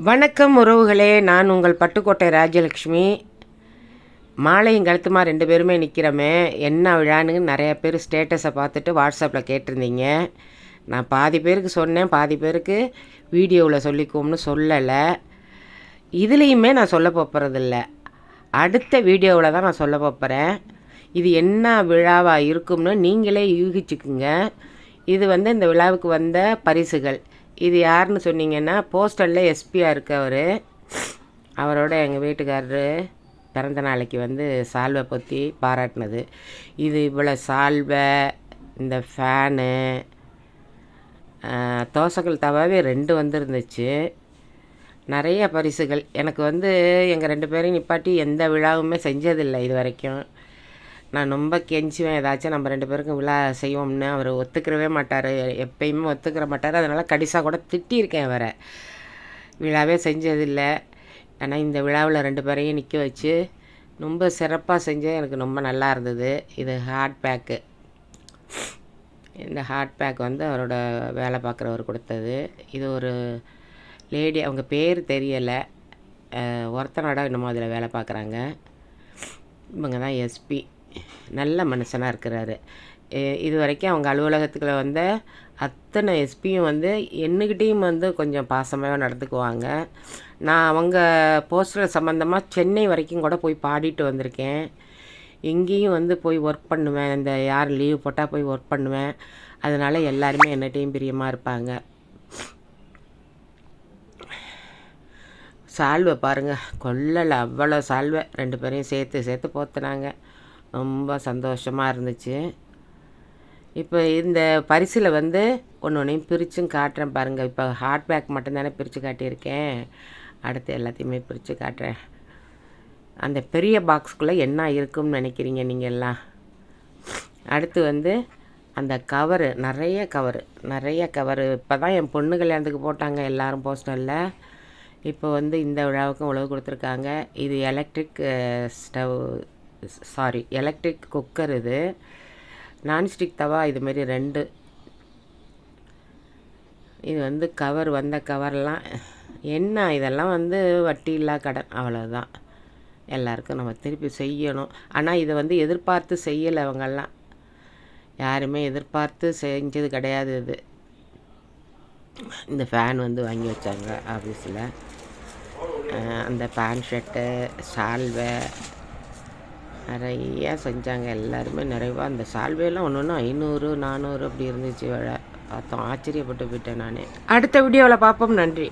வணக்கம் உறவுகளே, நான் உங்கள் பட்டுக்கோட்டை ராஜலக்ஷ்மி. மாலையும் கழுத்துமா 2 பேருமே நிற்கிறோமே, என்ன விழான்னு நிறைய பேர் ஸ்டேட்டஸை பார்த்துட்டு வாட்ஸ்அப்பில் கேட்டிருந்தீங்க. நான் பாதி பேருக்கு சொன்னேன், பாதி பேருக்கு வீடியோவில் சொல்லிக்கோம்னு சொல்லலை. இதுலேயுமே நான் சொல்ல போகிறதில்ல, அடுத்த வீடியோவில் தான் நான் சொல்ல போகிறேன். இது என்ன விழாவாக இருக்கும்னு நீங்களே யூகிச்சுக்குங்க. இது இந்த விழாவுக்கு வந்த பரிசுகள். இது யாருன்னு சொன்னீங்கன்னா, போஸ்டலில் எஸ்பியாக இருக்கவர். அவரோட எங்கள் வீட்டுக்காரரு பிறந்த நாளைக்கு சால்வை பொத்தி பாராட்டினது. இது இவ்வளோ சால்வை, இந்த ஃபேனு, தோசைகள் தவாவே 2 வந்துருந்துச்சு. நிறைய பரிசுகள். எனக்கு எங்கள் 2 பேரையும் நிப்பாட்டி எந்த விழாவுமே செஞ்சதில்லை இது வரைக்கும். நான் ரொம்ப கெஞ்சுவேன், ஏதாச்சும் நம்ம 2 பேருக்கும் விழா செய்வோம்னு. அவர் ஒத்துக்கிறவே மாட்டார், எப்பயுமே ஒத்துக்கிற மாட்டார். அதனால் கடிசாக கூட திட்டியிருக்கேன் அவரை. விழாவே செஞ்சதில்லை. ஆனால் இந்த விழாவில் 2 பேரையும் நிற்க வச்சு ரொம்ப சிறப்பாக செஞ்சேன். எனக்கு ரொம்ப நல்லா இருந்தது. இது ஹாட் பேக்கு. இந்த ஹாட் பேக் அவரோட வேலை பார்க்குறவர் கொடுத்தது. இது ஒரு லேடி, அவங்க பேர் தெரியலை, ஒருத்தனோட இன்னமும் அதில் வேலை பார்க்குறாங்க. இவங்க தான் எஸ்பி. நல்ல மனுஷனாக இருக்கிறாரு. இது வரைக்கும் அவங்க அலுவலகத்துக்குள்ள அத்தனை எஸ்பியும் என்னகிட்டையும் கொஞ்சம் பாசமாக நடந்துக்குவாங்க. நான் அவங்க போஸ்டர் சம்மந்தமாக சென்னை வரைக்கும் கூட போய் பாடிட்டு வந்திருக்கேன். இங்கேயும் போய் ஒர்க் பண்ணுவேன். இந்த யார் லீவ் போட்டால் போய் ஒர்க் பண்ணுவேன். அதனால் எல்லாருமே என்னட்டையும் பிரியமாக இருப்பாங்க. சால்வை பாருங்கள், கொள்ளலை, அவ்வளோ சால்வை 2 பேரையும் சேர்த்து போத்துனாங்க. ரொம்ப சந்தோஷமாக இருந்துச்சு. இப்போ இந்த பரிசில் ஒன்று ஒன்றையும் பிரித்தும் காட்டுறேன் பாருங்கள். இப்போ ஹாட் பேக் மட்டும்தானே பிரித்து காட்டியிருக்கேன். அடுத்து எல்லாத்தையுமே பிரித்து காட்டுறேன். அந்த பெரிய பாக்ஸுக்குள்ளே என்ன இருக்கும்னு நினைக்கிறீங்க நீங்கள் எல்லாம்? அடுத்து அந்த கவரு, நிறைய கவரு இப்போ தான் என் பொண்ணு கல்யாணத்துக்கு போட்டாங்க எல்லாரும் போஸ்டரில். இப்போ இந்த விழாவுக்கும் உழவு கொடுத்துருக்காங்க. இது எலக்ட்ரிக் குக்கர். இது நான்ஸ்டிக் தவா. இதுமாரி 2. இது கவர், வந்த கவர்லாம் என்ன, இதெல்லாம் வட்டி இல்லா கடன், அவ்வளோதான். எல்லாருக்கும் நம்ம திருப்பி செய்யணும். ஆனால் இதை எதிர்பார்த்து செய்யலை. அவங்கெல்லாம் யாருமே எதிர்பார்த்து செஞ்சது கிடையாது. இது இந்த ஃபேன் வாங்கி வச்சாங்க ஆஃபீஸில். அந்த பேண்ட் ஷர்ட்டு, சால்வை நிறையா செஞ்சாங்க. எல்லாருமே நிறைவாக. அந்த சால்வையெல்லாம் ஒன்று 500 400 அப்படி இருந்துச்சு. பார்த்தோம், ஆச்சரியப்பட்டு போயிட்டேன் நான். அடுத்த வீடியோவில் பார்ப்போம். நன்றி.